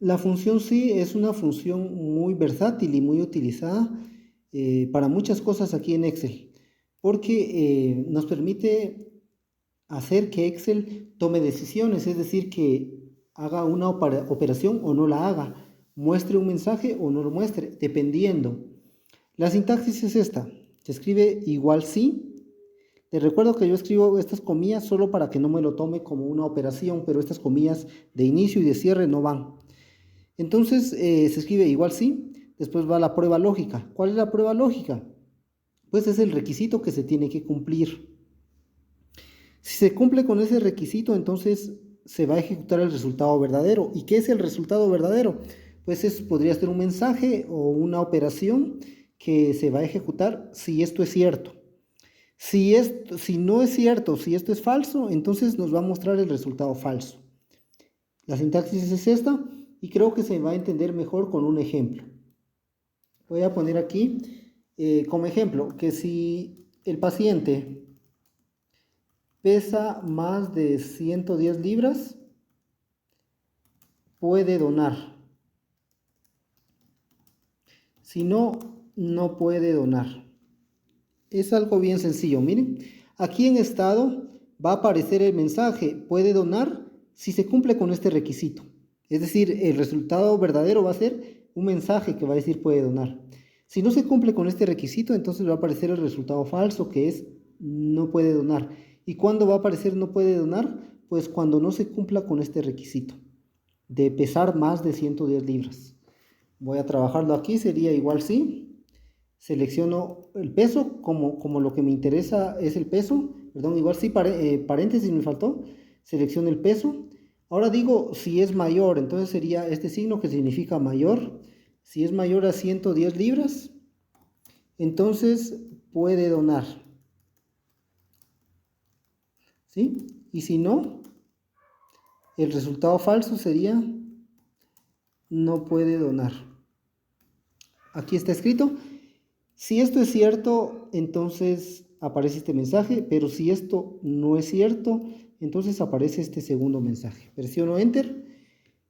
La función sí es una función muy versátil y muy utilizada para muchas cosas aquí en Excel, porque nos permite hacer que Excel tome decisiones, es decir, que haga una operación o no la haga, muestre un mensaje o no lo muestre, dependiendo. La sintaxis es esta, se escribe igual sí. Te recuerdo que yo escribo estas comillas solo para que no me lo tome como una operación, pero estas comillas de inicio y de cierre no van. Entonces se escribe igual sí, después va la prueba lógica. ¿Cuál es la prueba lógica? Pues es el requisito que se tiene que cumplir. Si se cumple con ese requisito, entonces se va a ejecutar el resultado verdadero. ¿Y qué es el resultado verdadero? Pues podría ser un mensaje o una operación que se va a ejecutar si esto es cierto. Si no es cierto, si esto es falso, entonces nos va a mostrar el resultado falso. La sintaxis es esta y creo que se va a entender mejor con un ejemplo. Voy a poner aquí como ejemplo que si el paciente pesa más de 110 libras, puede donar. Si no, no puede donar. Es algo bien sencillo, miren. Aquí en estado va a aparecer el mensaje, puede donar si se cumple con este requisito. Es decir, el resultado verdadero va a ser un mensaje que va a decir puede donar. Si no se cumple con este requisito, entonces va a aparecer el resultado falso, que es no puede donar. ¿Y cuándo va a aparecer no puede donar? Pues cuando no se cumpla con este requisito de pesar más de 110 libras. Voy a trabajarlo aquí, sería igual sí. Selecciono el peso, como lo que me interesa es el peso, perdón, igual sí, paréntesis me faltó, selecciono el peso. Ahora digo si es mayor, entonces sería este signo que significa mayor. Si es mayor a 110 libras, entonces puede donar, ¿sí? Y si no, el resultado falso sería no puede donar. Aquí está escrito. Si esto es cierto, entonces aparece este mensaje, pero si esto no es cierto, entonces aparece este segundo mensaje. Presiono Enter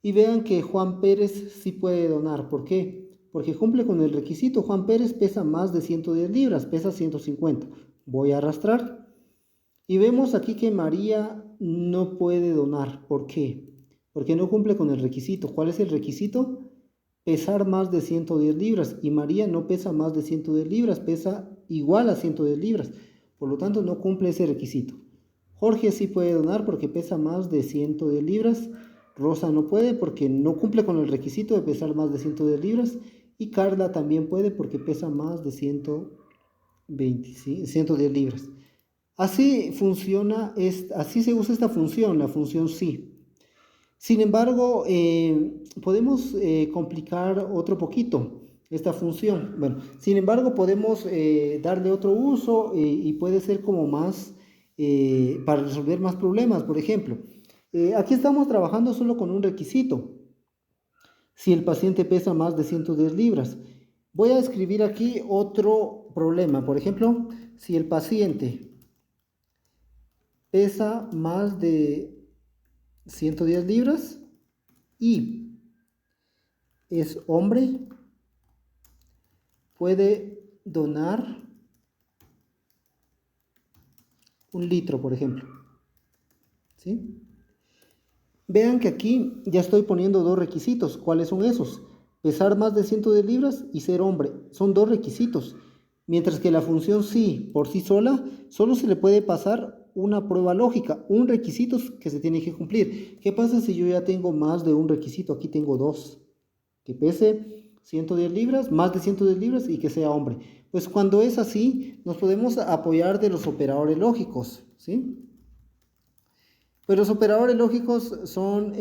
y vean que Juan Pérez sí puede donar. ¿Por qué? Porque cumple con el requisito. Juan Pérez pesa más de 110 libras, pesa 150. Voy a arrastrar y vemos aquí que María no puede donar. ¿Por qué? Porque no cumple con el requisito. ¿Cuál es el requisito? Pesar más de 110 libras y María no pesa más de 110 libras, pesa igual a 110 libras, por lo tanto no cumple ese requisito. Jorge sí puede donar porque pesa más de 110 libras, Rosa no puede porque no cumple con el requisito de pesar más de 110 libras y Carla también puede porque pesa más de 120, ¿sí? 110 libras. Así funciona, así se usa esta función, la función sí. Sin embargo, podemos complicar otro poquito esta función. Bueno, sin embargo, podemos darle otro uso y puede ser como más para resolver más problemas. Por ejemplo, aquí estamos trabajando solo con un requisito. Si el paciente pesa más de 110 libras. Voy a escribir aquí otro problema. Por ejemplo, si el paciente pesa más de 110 libras y es hombre, puede donar 1 litro, por ejemplo. ¿Sí? Vean que aquí ya estoy poniendo dos requisitos. ¿Cuáles son esos? Pesar más de 110 libras y ser hombre. Son dos requisitos. Mientras que la función sí, por sí sola, solo se le puede pasar una prueba lógica, un requisito que se tiene que cumplir. ¿Qué pasa si yo ya tengo más de un requisito? Aquí tengo dos. Que pese 110 libras, más de 110 libras y que sea hombre. Pues cuando es así, nos podemos apoyar de los operadores lógicos, ¿sí? Pues los operadores lógicos son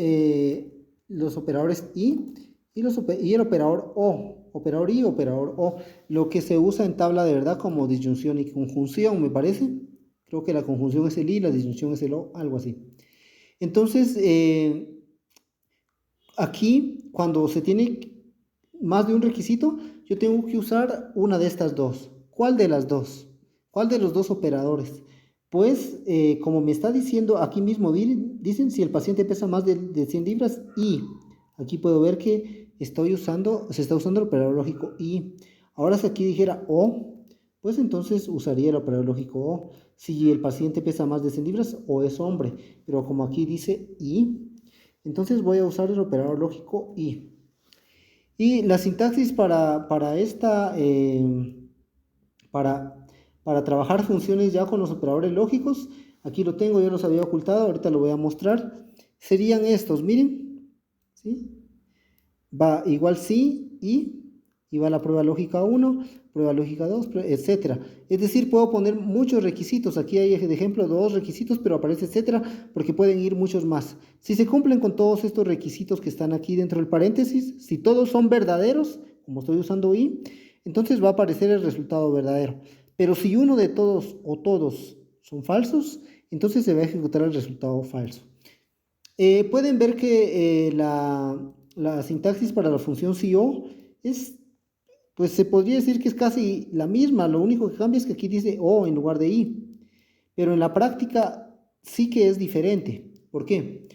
los operadores y el operador o, operador y operador o, lo que se usa en tabla de verdad como disyunción y conjunción, me parece. Creo que la conjunción es el y, la disyunción es el o, algo así. Entonces, aquí, cuando se tiene más de un requisito, yo tengo que usar una de estas dos. ¿Cuál de las dos? ¿Cuál de los dos operadores? Pues, como me está diciendo aquí mismo, dicen si el paciente pesa más de 100 libras y Aquí puedo ver que se está usando el operador lógico y. Ahora si aquí dijera o, pues entonces usaría el operador lógico o. Si el paciente pesa más de 100 libras o es hombre, pero como aquí dice y, entonces voy a usar el operador lógico y. Y la sintaxis para esta, para trabajar funciones ya con los operadores lógicos, aquí lo tengo, yo los había ocultado, ahorita lo voy a mostrar, serían estos, miren, ¿sí? Va igual sí y va la prueba lógica 1, prueba lógica 2, etcétera. Es decir, puedo poner muchos requisitos. Aquí hay de ejemplo 2 requisitos, pero aparece etcétera porque pueden ir muchos más. Si se cumplen con todos estos requisitos que están aquí dentro del paréntesis, si todos son verdaderos, como estoy usando y, entonces va a aparecer el resultado verdadero. Pero si uno de todos o todos son falsos, entonces se va a ejecutar el resultado falso. Pueden ver que la sintaxis para la función CO es, pues se podría decir que es casi la misma, lo único que cambia es que aquí dice O en lugar de I, pero en la práctica sí que es diferente. ¿Por qué?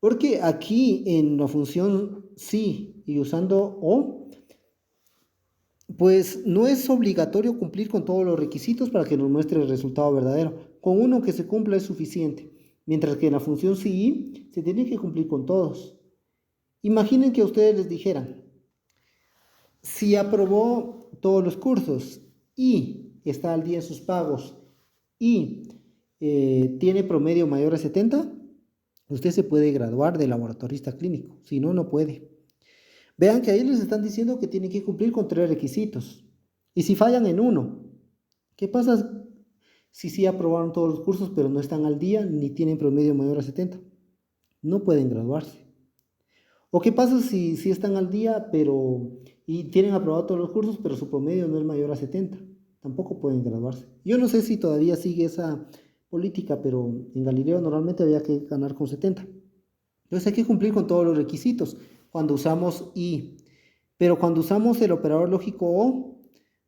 Porque aquí en la función sí y usando O, pues no es obligatorio cumplir con todos los requisitos para que nos muestre el resultado verdadero. Con uno que se cumpla es suficiente. Mientras que en la función sí se tiene que cumplir con todos. Imaginen que a ustedes les dijeran, si aprobó todos los cursos y está al día en sus pagos y tiene promedio mayor a 70, usted se puede graduar de laboratorista clínico. Si no, no puede. Vean que ahí les están diciendo que tienen que cumplir con 3 requisitos. Y si fallan en uno, ¿qué pasa si sí aprobaron todos los cursos pero no están al día ni tienen promedio mayor a 70? No pueden graduarse. ¿O qué pasa si están al día y tienen aprobado todos los cursos pero su promedio no es mayor a 70? Tampoco pueden graduarse. Yo no sé si todavía sigue esa política, pero en Galileo normalmente había que ganar con 70. Entonces hay que cumplir con todos los requisitos cuando usamos y. Pero cuando usamos el operador lógico o,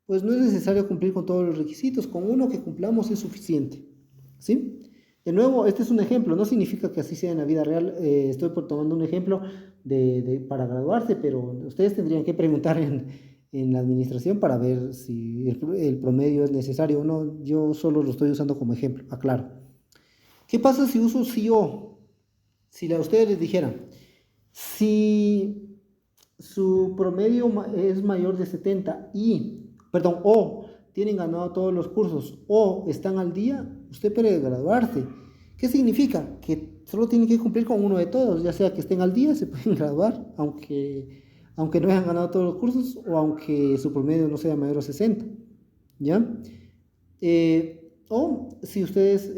pues no es necesario cumplir con todos los requisitos. Con uno que cumplamos es suficiente. ¿Sí? De nuevo, este es un ejemplo, no significa que así sea en la vida real. Estoy tomando un ejemplo para graduarse, pero ustedes tendrían que preguntar en la administración para ver si el promedio es necesario o no. Yo solo lo estoy usando como ejemplo, aclaro. ¿Qué pasa si uso sí o? Si a ustedes les dijeran, si su promedio es mayor de 70 o tienen ganado todos los cursos o están al día, usted puede graduarse. ¿Qué significa? Que solo tienen que cumplir con uno de todos, ya sea que estén al día, se pueden graduar, aunque no hayan ganado todos los cursos o aunque su promedio no sea mayor a 60. ¿Ya? O si ustedes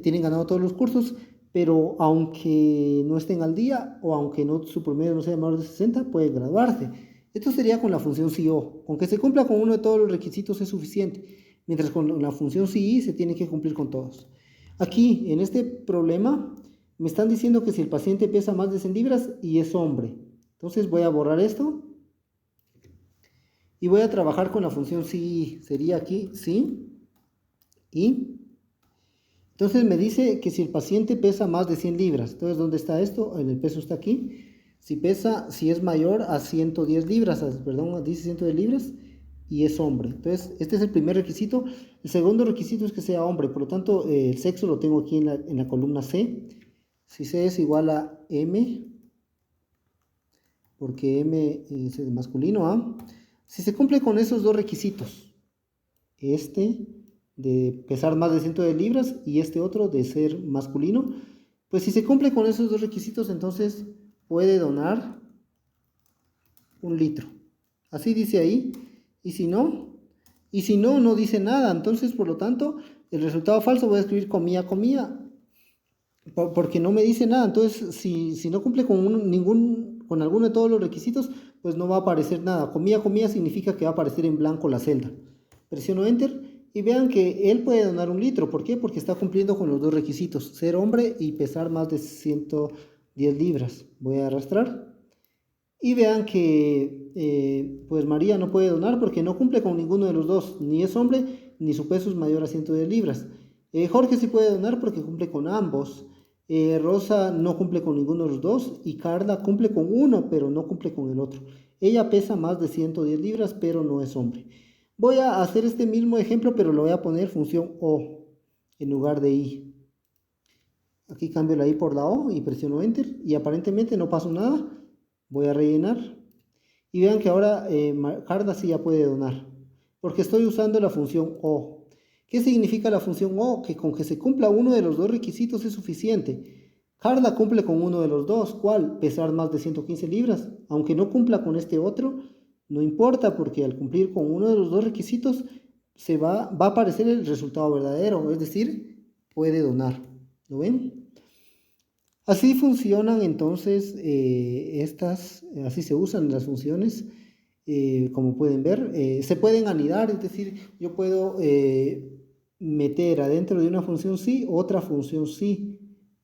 tienen ganado todos los cursos, pero aunque no estén al día o aunque su promedio no sea mayor de 60, pueden graduarse. Esto sería con la función sí-o. Con que se cumpla con uno de todos los requisitos es suficiente, mientras con la función sí se tiene que cumplir con todos. Aquí, en este problema, me están diciendo que si el paciente pesa más de 100 libras y es hombre. Entonces voy a borrar esto y voy a trabajar con la función sí. Sería aquí sí y. Entonces me dice que si el paciente pesa más de 100 libras, entonces ¿dónde está esto? En el peso está aquí. Si es mayor a 110 libras, dice 110 libras y es hombre. Entonces este es el primer requisito. El segundo requisito es que sea hombre, por lo tanto el sexo lo tengo aquí en la columna C. Si C es igual a M, porque M es masculino, si se cumple con esos dos requisitos, de pesar más de 110 libras y este otro de ser masculino, pues si se cumple con esos dos requisitos, entonces puede donar 1 litro. Así dice ahí. Y si no, no dice nada. Entonces, por lo tanto, el resultado falso voy a escribir comía, porque no me dice nada. Entonces, si no cumple con alguno de todos los requisitos, pues no va a aparecer nada. Comía significa que va a aparecer en blanco la celda. Presiono Enter. Y vean que él puede donar 1 litro. ¿Por qué? Porque está cumpliendo con los dos requisitos. Ser hombre y pesar más de 110 libras. Voy a arrastrar. Y vean que pues María no puede donar porque no cumple con ninguno de los dos. Ni es hombre, ni su peso es mayor a 110 libras. Jorge sí puede donar porque cumple con ambos. Rosa no cumple con ninguno de los dos y Carla cumple con uno, pero no cumple con el otro. Ella pesa más de 110 libras, pero no es hombre. Voy a hacer este mismo ejemplo, pero lo voy a poner función O en lugar de I. Aquí cambio la I por la O y presiono Enter y aparentemente no pasó nada. Voy a rellenar y vean que ahora Carla sí ya puede donar porque estoy usando la función O. ¿Qué significa la función O? Que con que se cumpla uno de los dos requisitos es suficiente. Carla cumple con uno de los dos, ¿cuál? Pesar más de 115 libras. Aunque no cumpla con este otro, no importa porque al cumplir con uno de los dos requisitos va a aparecer el resultado verdadero, es decir, puede donar. ¿Lo ven? Así funcionan entonces así se usan las funciones, como pueden ver. Se pueden anidar, es decir, yo puedo meter adentro de una función sí, otra función sí,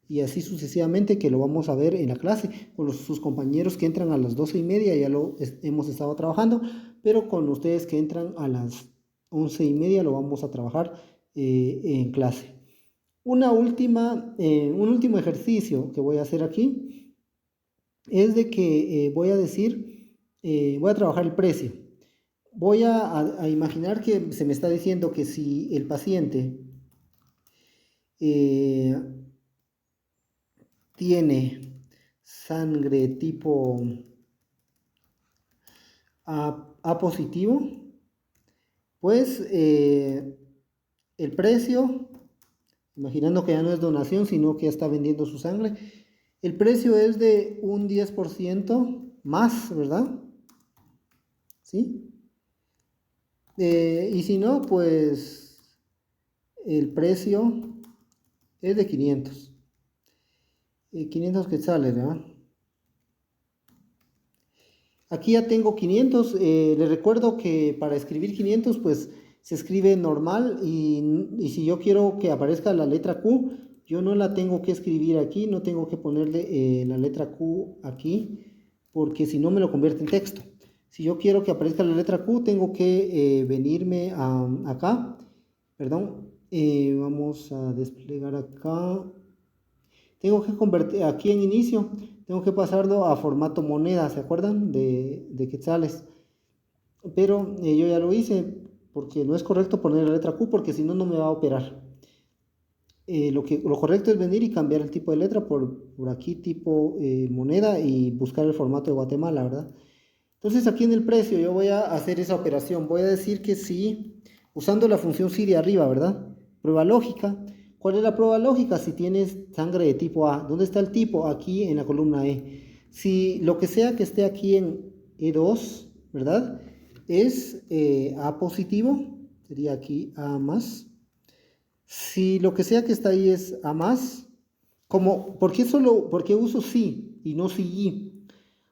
y así sucesivamente, que lo vamos a ver en la clase. Con sus compañeros que entran a las 12:30 ya lo hemos estado trabajando, pero con ustedes que entran a las 11:30 lo vamos a trabajar en clase. Un último ejercicio que voy a hacer aquí es de que voy a trabajar el precio. Voy a imaginar que se me está diciendo que si el paciente tiene sangre tipo A positivo, pues el precio, imaginando que ya no es donación, sino que ya está vendiendo su sangre, el precio es de un 10% más, ¿verdad? ¿Sí? Y si no, pues el precio es de 500. 500 quetzales, ¿verdad? Aquí ya tengo 500. Les recuerdo que para escribir 500, pues se escribe normal y si yo quiero que aparezca la letra Q, yo no la tengo que escribir aquí, no tengo que ponerle la letra Q aquí, porque si no me lo convierte en texto. Si yo quiero que aparezca la letra Q, tengo que venirme acá, perdón, vamos a desplegar acá. Tengo que convertir aquí en inicio, tengo que pasarlo a formato moneda, ¿se acuerdan? De quetzales. Pero yo ya lo hice porque no es correcto poner la letra Q porque si no, no me va a operar. Lo correcto es venir y cambiar el tipo de letra por aquí tipo moneda y buscar el formato de Guatemala, ¿verdad? Entonces aquí en el precio yo voy a hacer esa operación. Voy a decir que sí, usando la función sí de arriba, ¿verdad? Prueba lógica. ¿Cuál es la prueba lógica? Si tienes sangre de tipo A. ¿Dónde está el tipo? Aquí en la columna E. Si lo que sea que esté aquí en E2, ¿verdad? Es A positivo, sería aquí A más. Si lo que sea que está ahí es A más, ¿por qué uso sí y no sí y?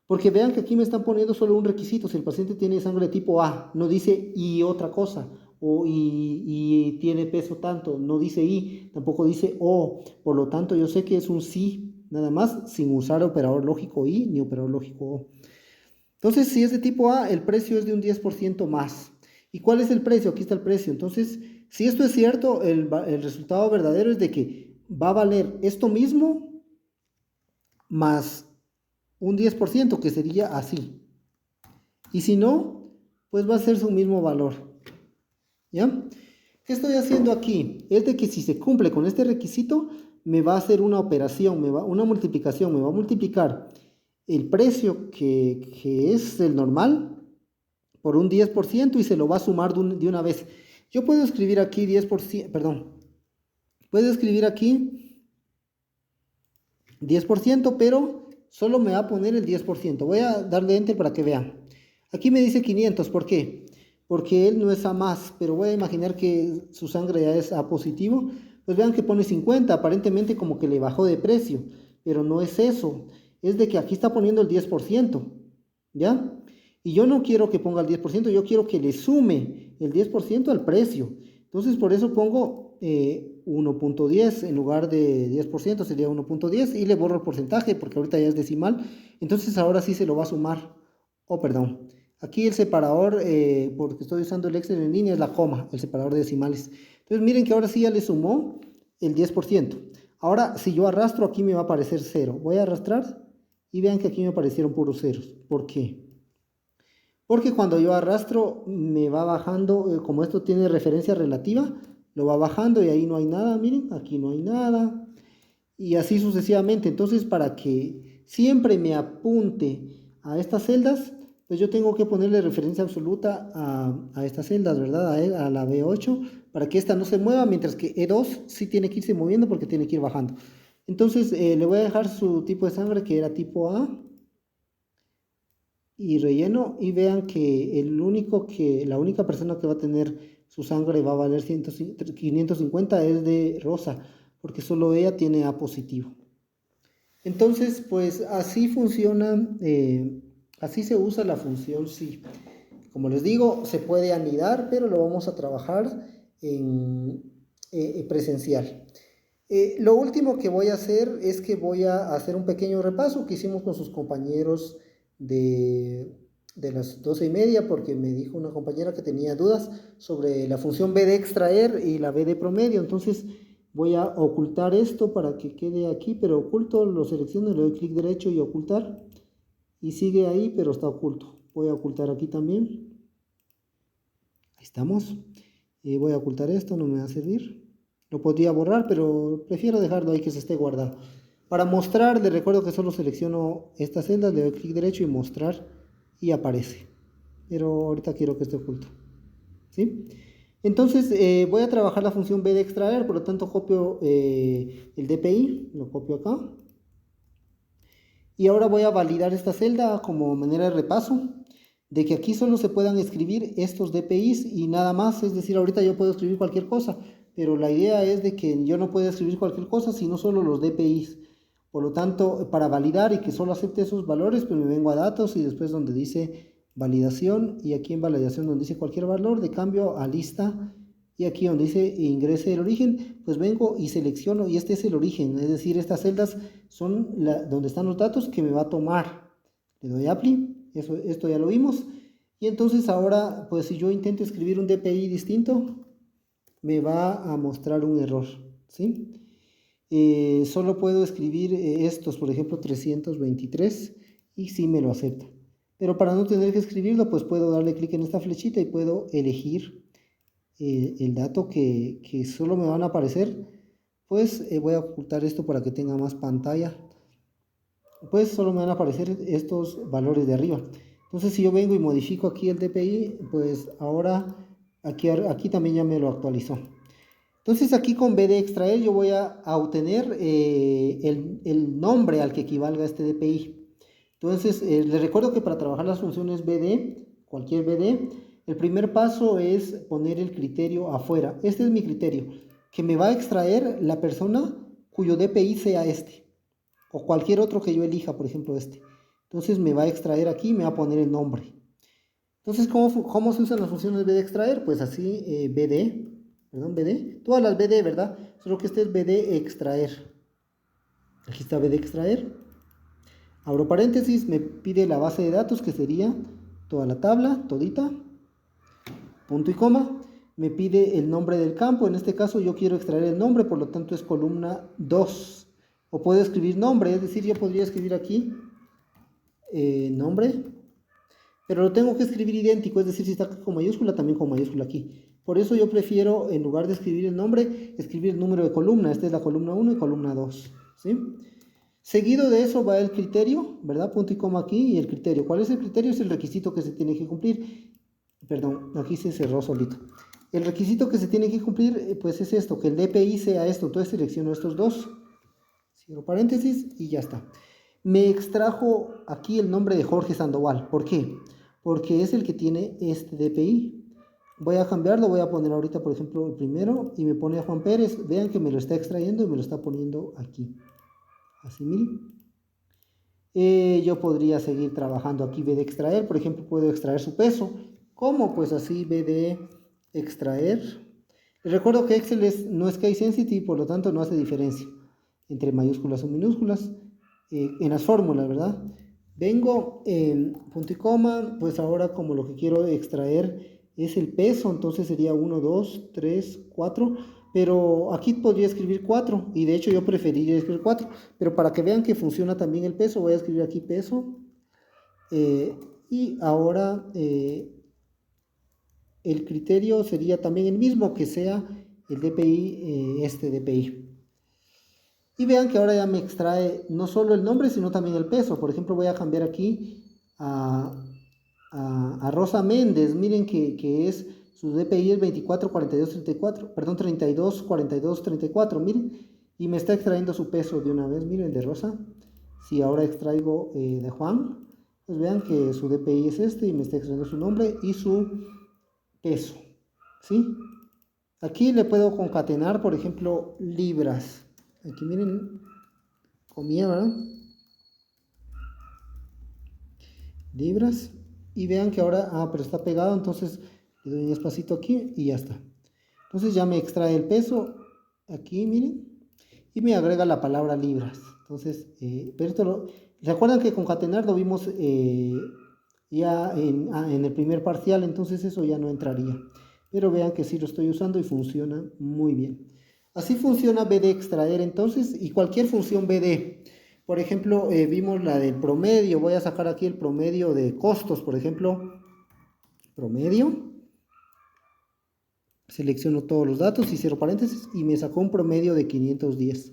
Porque vean que aquí me están poniendo solo un requisito. Si el paciente tiene sangre de tipo A, no dice y otra cosa. O y tiene peso tanto, no dice y, tampoco dice o. Por lo tanto, yo sé que es un sí, nada más, sin usar operador lógico y ni operador lógico o. Entonces, si es de tipo A, el precio es de un 10% más. ¿Y cuál es el precio? Aquí está el precio. Entonces, si esto es cierto, el resultado verdadero es de que va a valer esto mismo más un 10%, que sería así. Y si no, pues va a ser su mismo valor. ¿Ya? ¿Qué estoy haciendo aquí? Es de que si se cumple con este requisito, me va a hacer una operación, una multiplicación, me va a multiplicar el precio que es el normal por un 10% y se lo va a sumar de una vez. Yo puedo escribir aquí 10%, perdón, puedo escribir aquí 10%, pero solo me va a poner el 10%. Voy a darle enter para que vean. Aquí me dice 500, ¿por qué? Porque él no es A más, pero voy a imaginar que su sangre ya es A positivo. Pues vean que pone 50, aparentemente como que le bajó de precio, pero no es eso. Es de que aquí está poniendo el 10%, ¿ya? Y yo no quiero que ponga el 10%, yo quiero que le sume el 10% al precio. Entonces por eso pongo 1.10 en lugar de 10%, sería 1.10 y le borro el porcentaje porque ahorita ya es decimal. Entonces ahora sí se lo va a sumar. Oh, perdón. Aquí el separador, porque estoy usando el Excel en línea, es la coma, el separador de decimales. Entonces miren que ahora sí ya le sumó el 10%. Ahora, si yo arrastro, aquí me va a aparecer 0. Voy a arrastrar y vean que aquí me aparecieron puros ceros. ¿Por qué? Porque cuando yo arrastro, me va bajando, como esto tiene referencia relativa, lo va bajando y ahí no hay nada, miren, aquí no hay nada. Y así sucesivamente. Entonces, para que siempre me apunte a estas celdas, pues yo tengo que ponerle referencia absoluta a estas celdas, ¿verdad? A la B8, para que esta no se mueva, mientras que E2 sí tiene que irse moviendo porque tiene que ir bajando. Entonces, le voy a dejar su tipo de sangre, que era tipo A, y relleno, y vean que la única persona que va a tener su sangre va a valer 550 es de Rosa, porque solo ella tiene A positivo. Entonces, pues así funciona, así se usa la función sí. Como les digo, se puede anidar, pero lo vamos a trabajar en presencial. Lo último que voy a hacer es que voy a hacer un pequeño repaso que hicimos con sus compañeros de las 12:30, porque me dijo una compañera que tenía dudas sobre la función B de extraer y la B de promedio. Entonces voy a ocultar esto para que quede aquí, pero oculto, lo selecciono, le doy clic derecho y ocultar, y sigue ahí, pero está oculto. Voy a ocultar aquí también. Ahí estamos. Voy a ocultar esto, no me va a servir. Lo podría borrar, pero prefiero dejarlo ahí que se esté guardado. Para mostrar, les recuerdo que solo selecciono estas celdas, le doy clic derecho y mostrar, y aparece. Pero ahorita quiero que esté oculto. ¿Sí? Entonces voy a trabajar la función B de extraer, por lo tanto copio el DPI, lo copio acá. Y ahora voy a validar esta celda como manera de repaso, de que aquí solo se puedan escribir estos DPIs y nada más. Es decir, ahorita yo puedo escribir cualquier cosa, pero la idea es de que yo no pueda escribir cualquier cosa, sino solo los DPIs. Por lo tanto, para validar y que solo acepte esos valores, pues me vengo a datos y después donde dice validación, y aquí en validación donde dice cualquier valor, de cambio a lista, y aquí donde dice ingrese el origen, pues vengo y selecciono, y este es el origen, es decir, estas celdas son donde están los datos que me va a tomar. Le doy apply, esto ya lo vimos, y entonces ahora, pues si yo intento escribir un DPI distinto, me va a mostrar un error, ¿sí? Solo puedo escribir estos, por ejemplo 323, y sí me lo acepta. Pero para no tener que escribirlo, pues puedo darle clic en esta flechita y puedo elegir el dato que solo me van a aparecer. Pues voy a ocultar esto para que tenga más pantalla. Pues solo me van a aparecer estos valores de arriba. Entonces si yo vengo y modifico aquí el DPI, pues ahora aquí también ya me lo actualizó. Entonces aquí con B de extraer yo voy a obtener el nombre al que equivalga este DPI. Entonces les recuerdo que para trabajar las funciones BD, cualquier BD, el primer paso es poner el criterio afuera. Este es mi criterio, que me va a extraer la persona cuyo DPI sea este, o cualquier otro que yo elija, por ejemplo este. Entonces me va a extraer aquí y me va a poner el nombre. Entonces, ¿cómo se usan las funciones BD extraer? Pues así, BD, todas las BD, ¿verdad? Solo que este es BD extraer. Aquí está BD extraer. Abro paréntesis, me pide la base de datos, que sería toda la tabla, todita, punto y coma. Me pide el nombre del campo, en este caso yo quiero extraer el nombre, por lo tanto es columna 2. O puedo escribir nombre, es decir, yo podría escribir aquí nombre, pero lo tengo que escribir idéntico, es decir, si está con mayúscula, también con mayúscula aquí. Por eso yo prefiero, en lugar de escribir el nombre, escribir el número de columna. Esta es la columna 1 y columna 2, ¿sí? Seguido de eso va el criterio, ¿verdad? Punto y coma aquí, y el criterio. ¿Cuál es el criterio? Es el requisito que se tiene que cumplir. Perdón, aquí se cerró solito. El requisito que se tiene que cumplir, pues es esto, que el DPI sea esto. Entonces selecciono estos dos, cierro paréntesis y ya está. Me extrajo aquí el nombre de Jorge Sandoval. ¿Por qué? Porque es el que tiene este DPI. Voy a cambiarlo, voy a poner ahorita, por ejemplo, el primero, y me pone a Juan Pérez. Vean que me lo está extrayendo y me lo está poniendo aquí. Así, miren. Yo podría seguir trabajando aquí B de extraer. Por ejemplo, puedo extraer su peso. ¿Cómo? Pues así, B de extraer. Les recuerdo que Excel no es case sensitive, por lo tanto no hace diferencia entre mayúsculas o minúsculas en las fórmulas, ¿verdad? Vengo punto y coma, pues ahora como lo que quiero extraer es el peso, entonces sería 1, 2, 3, 4. pero aquí podría escribir 4 y de hecho yo preferiría escribir 4, pero para que vean que funciona también el peso, voy a escribir aquí peso y ahora el criterio sería también el mismo, que sea el DPI, este DPI. Y vean que ahora ya me extrae no solo el nombre, sino también el peso. Por ejemplo, voy a cambiar aquí a Rosa Méndez. Miren que es su DPI es 244234, perdón, 324234, miren. Y me está extrayendo su peso de una vez, miren, de Rosa. Si ahora extraigo de Juan, pues vean que su DPI es este y me está extrayendo su nombre y su peso, ¿sí? Aquí le puedo concatenar, por ejemplo, libras. Aquí miren, comía, ¿verdad? Libras. Y vean que ahora, pero está pegado, entonces le doy un espacito aquí y ya está. Entonces ya me extrae el peso, aquí miren, y me agrega la palabra libras. Entonces, pero esto ¿recuerdan que concatenar lo vimos ya en el primer parcial? Entonces eso ya no entraría. Pero vean que sí lo estoy usando y funciona muy bien. Así funciona BD extraer entonces, y cualquier función BD. Por ejemplo, vimos la del promedio. Voy a sacar aquí el promedio de costos, por ejemplo. Promedio. Selecciono todos los datos y cierro paréntesis y me sacó un promedio de 510.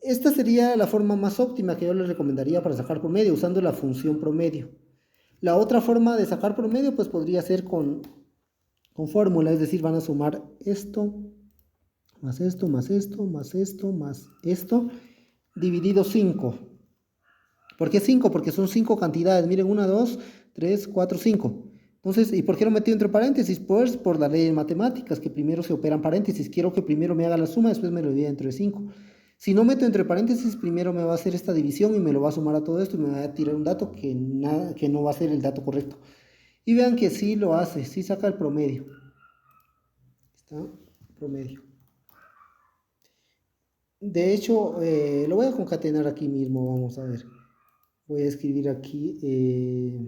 Esta sería la forma más óptima que yo les recomendaría para sacar promedio, usando la función promedio. La otra forma de sacar promedio pues podría ser con fórmula, es decir, van a sumar esto, más esto, más esto, más esto, más esto, dividido 5. ¿Por qué 5? Porque son 5 cantidades. Miren, 1, 2, 3, 4, 5. Entonces, ¿y por qué lo metí entre paréntesis? Pues por la ley de matemáticas, que primero se operan paréntesis. Quiero que primero me haga la suma, después me lo divida entre 5. Si no meto entre paréntesis, primero me va a hacer esta división y me lo va a sumar a todo esto y me va a tirar un dato que no va a ser el dato correcto. Y vean que sí lo hace, sí saca el promedio. ¿Está? Promedio. De hecho, lo voy a concatenar aquí mismo, vamos a ver. Voy a escribir aquí...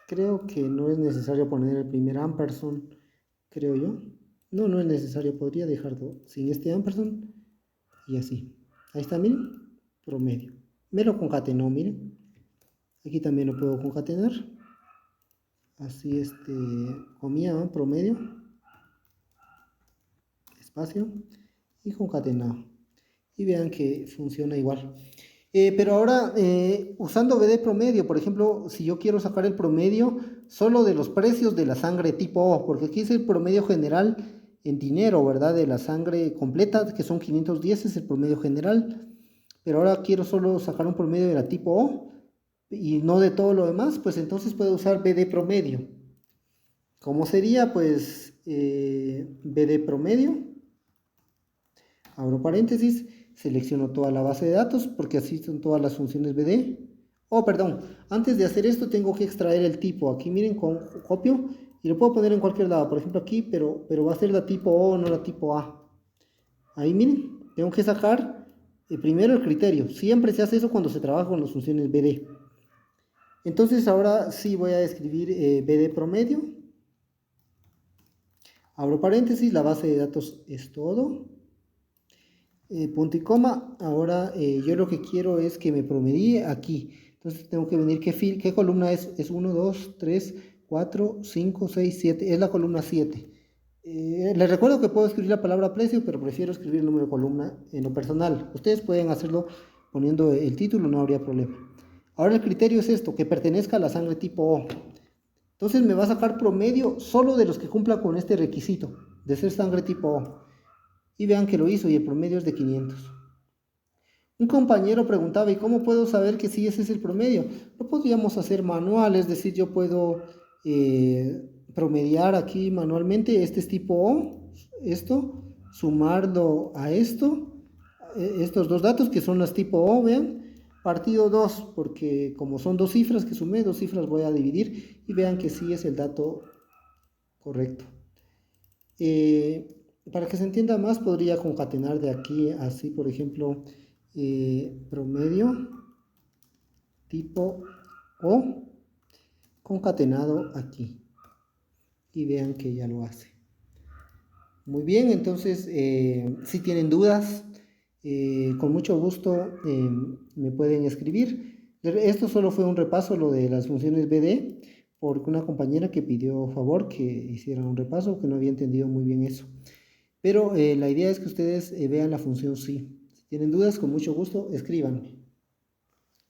creo que no es necesario poner el primer ampersand, creo yo. No, no es necesario, podría dejarlo sin este ampersand y así. Ahí está, miren, promedio. Me lo concatenó, miren. Aquí también lo puedo concatenar. Así, comía, promedio, espacio y concatenado. Y vean que funciona igual. Pero ahora, usando BD promedio, por ejemplo, si yo quiero sacar el promedio solo de los precios de la sangre tipo O, porque aquí es el promedio general en dinero, ¿verdad? De la sangre completa, que son 510, es el promedio general. Pero ahora quiero solo sacar un promedio de la tipo O y no de todo lo demás, pues entonces puedo usar BD promedio. ¿Cómo sería? Pues BD promedio. Abro paréntesis, selecciono toda la base de datos porque así son todas las funciones BD. Oh, perdón, antes de hacer esto tengo que extraer el tipo. Aquí miren, copio y lo puedo poner en cualquier lado. Por ejemplo aquí, pero va a ser la tipo O, no la tipo A. Ahí miren, tengo que sacar primero el criterio. Siempre se hace eso cuando se trabaja con las funciones BD. Entonces ahora sí voy a escribir BD promedio. Abro paréntesis, la base de datos es todo. Punto y coma. Ahora yo lo que quiero es que me promedie aquí. Entonces tengo que venir, ¿qué columna es? Es 1, 2, 3, 4, 5, 6, 7. Es la columna 7. Les recuerdo que puedo escribir la palabra precio, pero prefiero escribir el número de columna en lo personal. Ustedes pueden hacerlo poniendo el título, no habría problema. Ahora el criterio es esto, que pertenezca a la sangre tipo O. Entonces me va a sacar promedio solo de los que cumplan con este requisito de ser sangre tipo O. Y vean que lo hizo y el promedio es de 500. Un compañero preguntaba, ¿y cómo puedo saber que sí ese es el promedio? Lo podríamos hacer manual, es decir, yo puedo promediar aquí manualmente, este es tipo O, esto, sumarlo a esto, estos dos datos que son las tipo O, vean, partido 2, porque como son dos cifras que sumé, dos cifras voy a dividir y vean que sí es el dato correcto. Para que se entienda más, podría concatenar de aquí así, por ejemplo, promedio tipo O concatenado aquí. Y vean que ya lo hace. Muy bien, entonces, si tienen dudas, con mucho gusto me pueden escribir. Esto solo fue un repaso, lo de las funciones BD, porque una compañera que pidió favor que hiciera un repaso, que no había entendido muy bien eso. Pero la idea es que ustedes vean la función sí. Si tienen dudas, con mucho gusto, escríbanme.